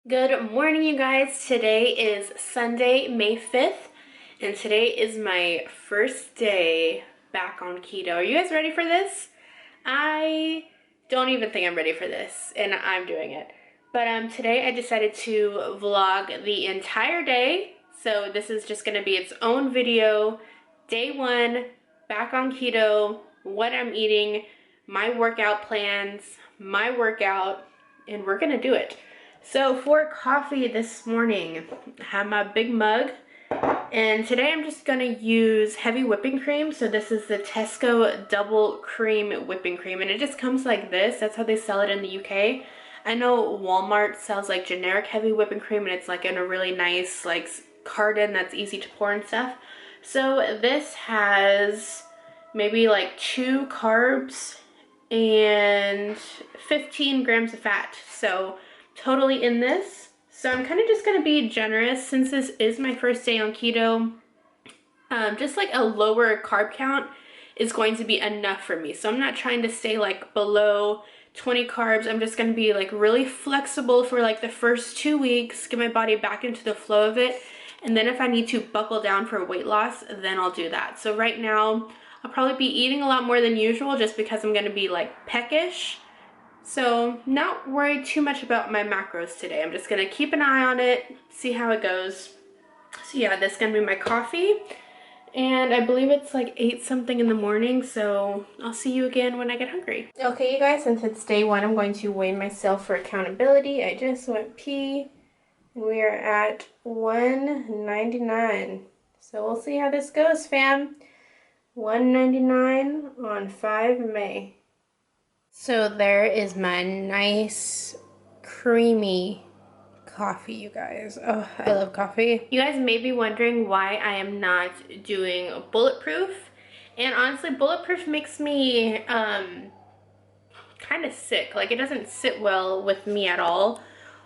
Good morning, you guys. Today is Sunday, May 5th, and today is my first day back on keto. Are you guys ready for this? I don't even think I'm ready for this, and I'm doing it. But today I decided to vlog the entire day, so this is just gonna be its own video. Day one, back on keto, what I'm eating, my workout plans, my workout, and we're gonna do it. So for coffee this morning, I have my big mug, and today I'm just gonna use heavy whipping cream. So this is the Tesco double cream whipping cream, and it just comes like this. That's how they sell it in the UK. I know Walmart sells like generic heavy whipping cream, and it's like in a really nice like carton that's easy to pour and stuff. So this has maybe like 2 carbs and 15 grams of fat. So totally in this. So I'm kind of just gonna be generous since this is my first day on keto. Just like a lower carb count is going to be enough for me. So I'm not trying to stay like below 20 carbs. I'm just gonna be like really flexible for like the first 2 weeks, get my body back into the flow of it. And then if I need to buckle down for weight loss, then I'll do that. So right now, I'll probably be eating a lot more than usual just because I'm gonna be like peckish. So not worried too much about my macros today. I'm just gonna keep an eye on it, see how it goes. So yeah, this is gonna be my coffee. And I believe it's like 8 something in the morning, so I'll see you again when I get hungry. Okay, you guys, since it's day one, I'm going to weigh myself for accountability. I just went pee, and we are at 199. So we'll see how this goes, fam. 199 on 5 May. So there is my nice, creamy coffee, you guys. Oh, I love coffee. You guys may be wondering why I am not doing bulletproof. And honestly, bulletproof makes me kind of sick. Like, it doesn't sit well with me at all.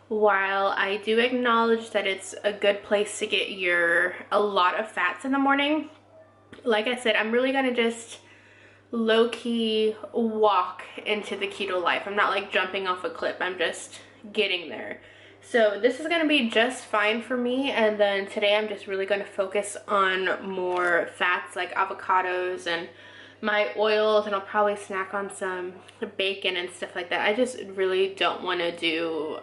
While I do acknowledge that it's a good place to get a lot of fats in the morning, like I said, I'm really gonna just low-key walk into the keto life. I'm not like jumping off a cliff, I'm just getting there. So this is gonna be just fine for me, and then today I'm just really gonna focus on more fats like avocados and my oils, and I'll probably snack on some bacon and stuff like that. I just really don't want to do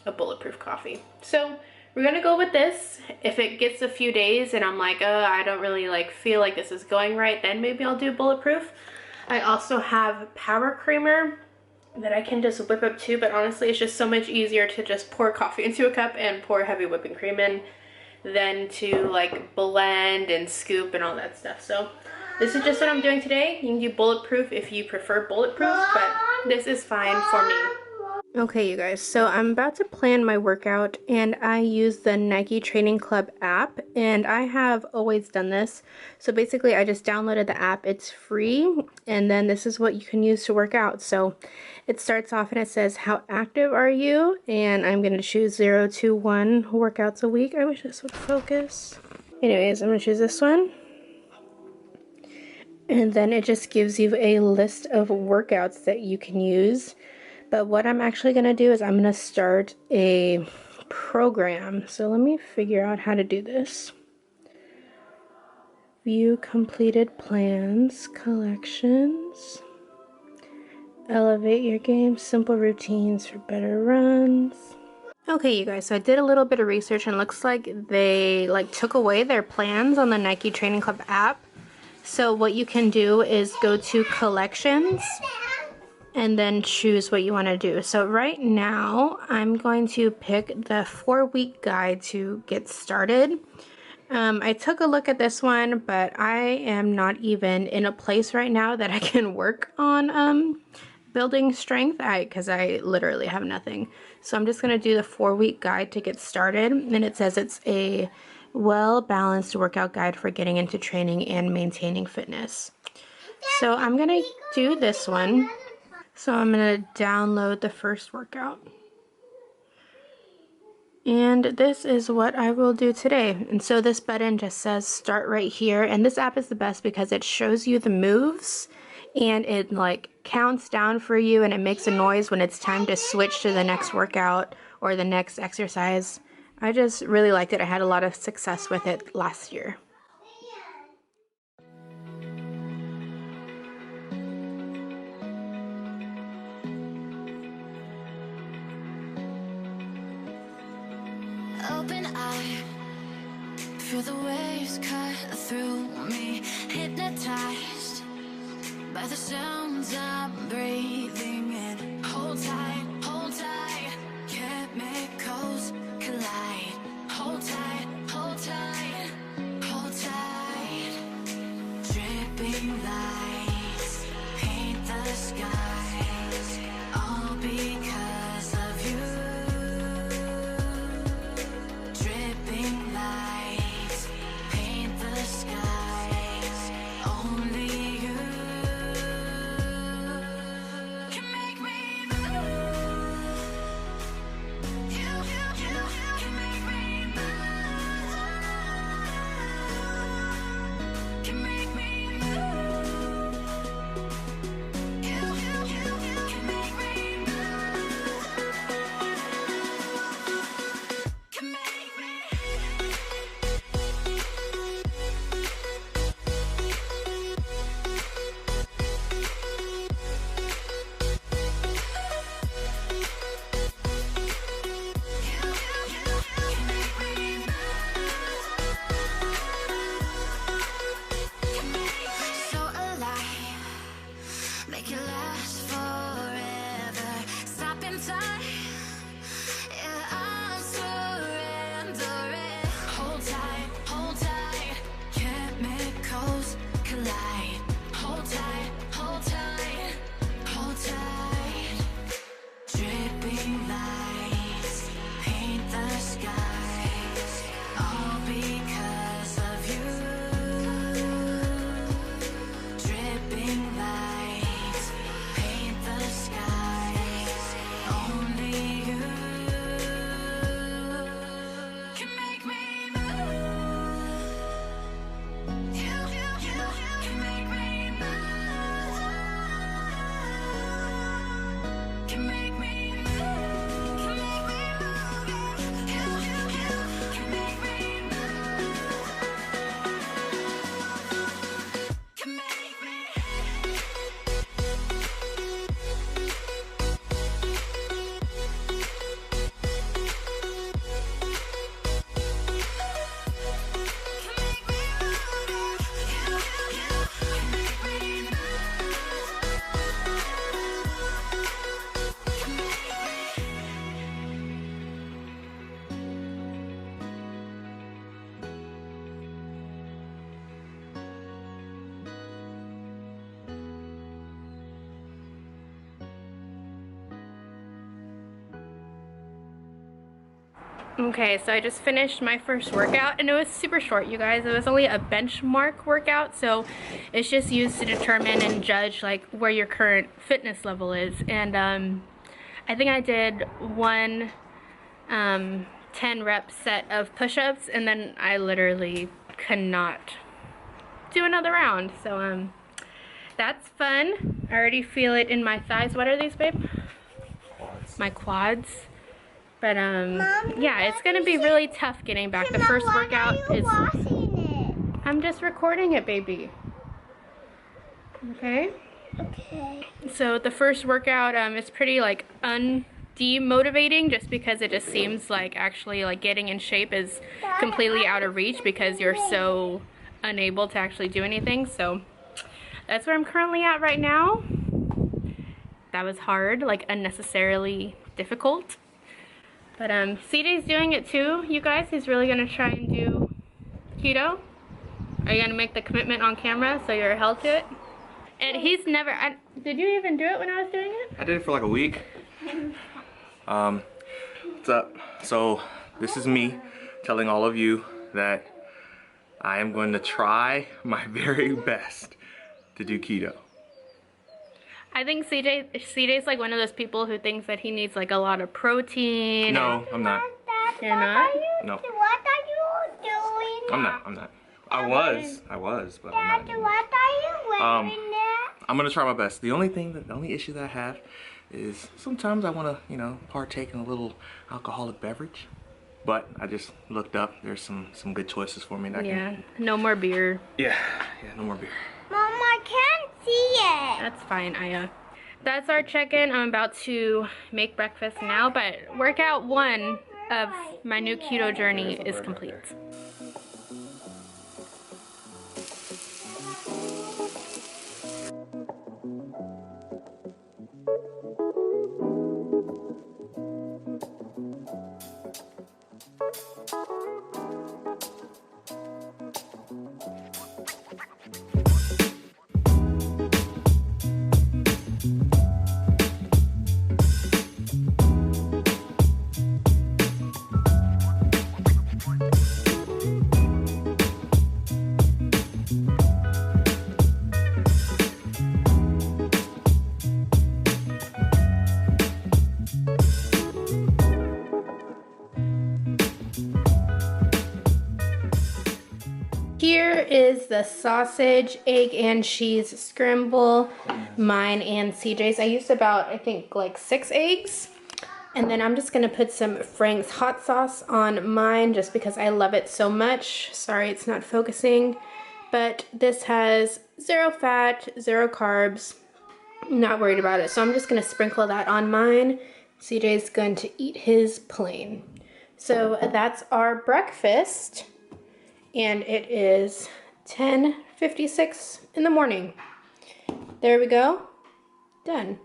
a bulletproof coffee. So we're gonna go with this. If it gets a few days and I'm like, I don't really like feel like this is going right, then maybe I'll do bulletproof. I also have power creamer that I can just whip up too, but honestly it's just so much easier to just pour coffee into a cup and pour heavy whipping cream in than to like blend and scoop and all that stuff. So this is just what I'm doing today. You can do bulletproof if you prefer bulletproof, but this is fine for me. Okay, you guys, so I'm about to plan my workout, and I use the Nike Training Club app, and I have always done this. So basically I just downloaded the app. It's free, and then this is what you can use to work out. So it starts off and it says, how active are you? And I'm going to choose 0 to 1 workouts a week. I wish this would focus. Anyways, I'm going to choose this one. And then it just gives you a list of workouts that you can use. But what I'm actually going to do is I'm going to start a program. So let me figure out how to do this. View completed plans, collections, elevate your game, simple routines for better runs. Okay, you guys, so I did a little bit of research, and it looks like they took away their plans on the Nike Training Club app. So what you can do is go to collections and then choose what you want to do. So right now, I'm going to pick the 4-week guide to get started. I took a look at this one, but I am not even in a place right now that I can work on building strength, because I literally have nothing. So I'm just going to do the 4-week guide to get started, and it says it's a well-balanced workout guide for getting into training and maintaining fitness. So I'm going to do this one. So I'm going to download the first workout. And this is what I will do today. And so this button just says start right here. And this app is the best because it shows you the moves, and it counts down for you and it makes a noise when it's time to switch to the next workout or the next exercise. I just really liked it. I had a lot of success with it last year. Open eye, feel the waves cut through me, hypnotized by the sounds I'm breathing in. Hold tight, chemicals collide. Hold tight, hold tight, hold tight. Dripping lights paint the skies, all because of you. Dripping lights paint the skies, only you can make me move. You can make me move. Can make me move. You can make me move. Can make me. So alive, make it last forever. Stop in time, yeah, I'm surrendering. Hold tight, chemicals collide. Hold tight, hold tight, hold tight. Dripping lights paint the skies, all because of you. Dripping lights paint the skies, only you can make me move. You can make me move. Can make me move. Can make me move. You can make me move. Can make me. Okay, so I just finished my first workout and it was super short, you guys. It was only a benchmark workout, so it's just used to determine and judge like where your current fitness level is. And I think I did one 10 rep set of push-ups and then I literally could not do another round. So that's fun. I already feel it in my thighs. What are these, babe? Quads. My quads. But Mom, yeah, it's gonna be really tough getting back. The first workout is. I'm just recording it, baby. Okay. Okay. So the first workout is pretty like demotivating, just because it just seems like actually like getting in shape is completely out of reach because you're so unable to actually do anything. So that's where I'm currently at right now. That was hard, like unnecessarily difficult. But CJ's doing it too, you guys. He's really gonna try and do keto. Are you gonna make the commitment on camera so you're held to it? And he's never, did you even do it when I was doing it? I did it for like a week. What's up? So this is me telling all of you that I am going to try my very best to do keto. I think CJ's like one of those people who thinks that he needs like a lot of protein. No, I'm not. You're not? No. What are you doing? I'm not. I was, but I'm not Dad, anymore. what are you wearing there? I'm gonna try my best. The only issue that I have is sometimes I wanna, you know, partake in a little alcoholic beverage. But I just looked up. There's some good choices for me. Yeah, no more beer. Yeah, no more beer. Mom, I can't see it. That's fine, Aya. That's our check-in. I'm about to make breakfast now, but workout 1 of my new keto journey is complete. Here is the sausage, egg, and cheese scramble, mine and CJ's. I used about, I think, like 6 eggs. And then I'm just gonna put some Frank's hot sauce on mine just because I love it so much. Sorry, it's not focusing. But this has 0 fat, 0 carbs. I'm not worried about it. So I'm just gonna sprinkle that on mine. CJ's going to eat his plain. So that's our breakfast. And it is 10:56 in the morning. There we go. Done.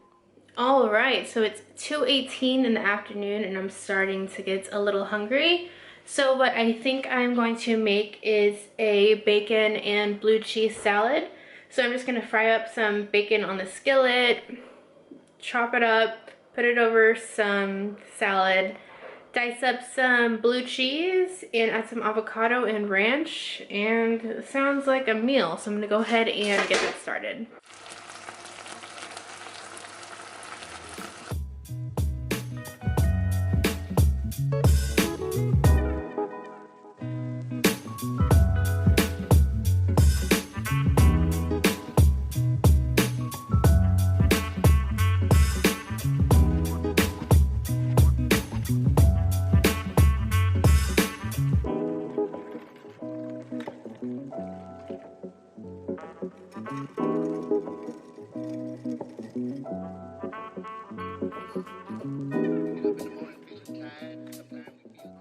All right, so it's 2:18 in the afternoon and I'm starting to get a little hungry. So what I think I'm going to make is a bacon and blue cheese salad. So I'm just gonna fry up some bacon on the skillet, chop it up, put it over some salad, dice up some blue cheese, and add some avocado and ranch, and it sounds like a meal. So I'm gonna go ahead and get that started.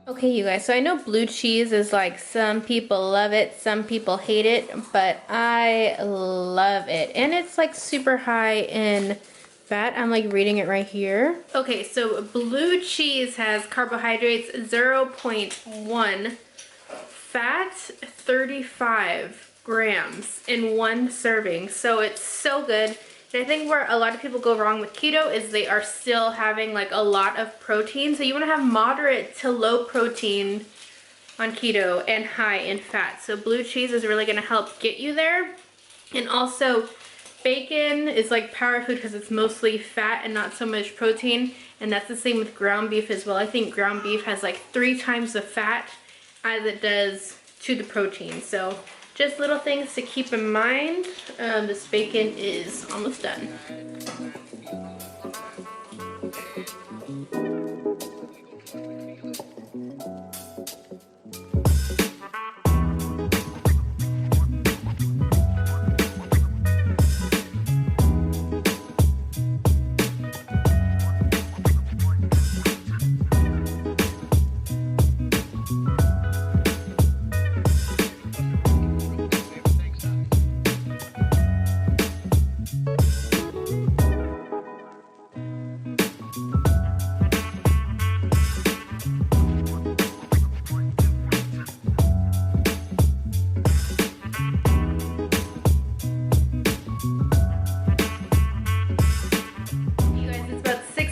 Okay, you guys, so I know blue cheese is like, some people love it, some people hate it, but I love it. And it's like super high in fat. I'm like reading it right here. Okay, so blue cheese has carbohydrates 0.1, fat 35 grams in 1 serving. So it's so good. And I think where a lot of people go wrong with keto is they are still having like a lot of protein. So you want to have moderate to low protein on keto and high in fat. So blue cheese is really going to help get you there. And also bacon is like power food because it's mostly fat and not so much protein. And that's the same with ground beef as well. I think ground beef has like 3 times the fat as it does to the protein. So just little things to keep in mind. This bacon is almost done.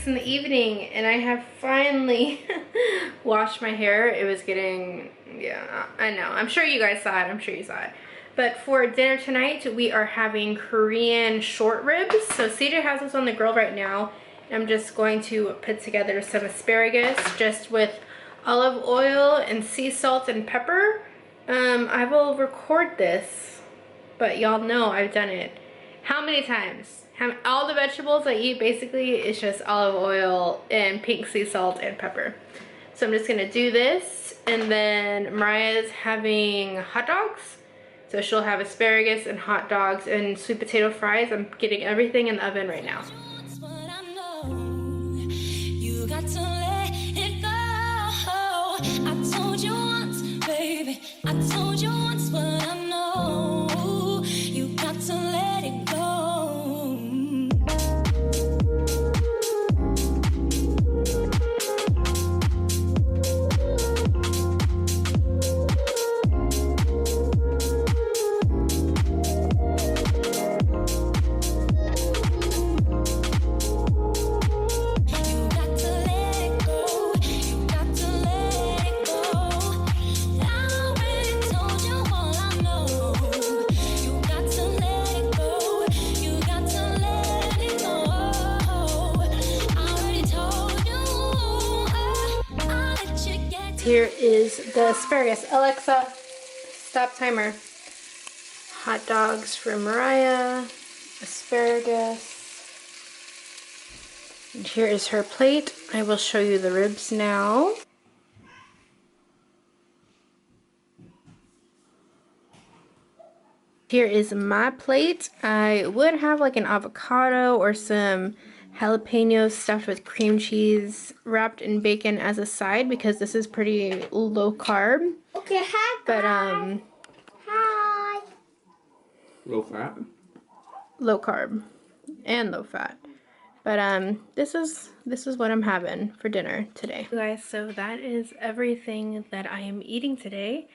In the evening and I have finally washed my hair. It was getting, yeah, I know, I'm sure you guys saw it, I'm sure you saw it. But for dinner tonight we are having Korean short ribs. So CJ has this on the grill right now. I'm just going to put together some asparagus just with olive oil and sea salt and pepper. I will record this, but y'all know I've done it. How many times? All the vegetables I eat basically is just olive oil and pink sea salt and pepper. So I'm just gonna do this, and then Mariah's having hot dogs. So she'll have asparagus and hot dogs and sweet potato fries. I'm getting everything in the oven right now. You got to let it go. I told you once, baby. I told you once what I know. You got to let it go. Here is the asparagus. Alexa, stop timer. Hot dogs for Mariah, asparagus. And here is her plate. I will show you the ribs now. Here is my plate. I would have like an avocado or some jalapenos stuffed with cream cheese wrapped in bacon as a side because this is pretty low carb. Okay, hi. But Hi. Low fat. low carb and low fat. But this is what I'm having for dinner today. Guys, so that is everything that I am eating today.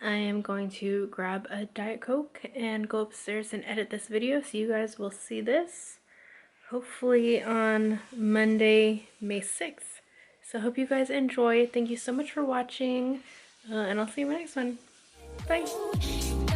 I am going to grab a Diet Coke and go upstairs and edit this video so you guys will see this hopefully on Monday, May 6th. So I hope you guys enjoy. Thank you so much for watching, and I'll see you in my next one. Bye!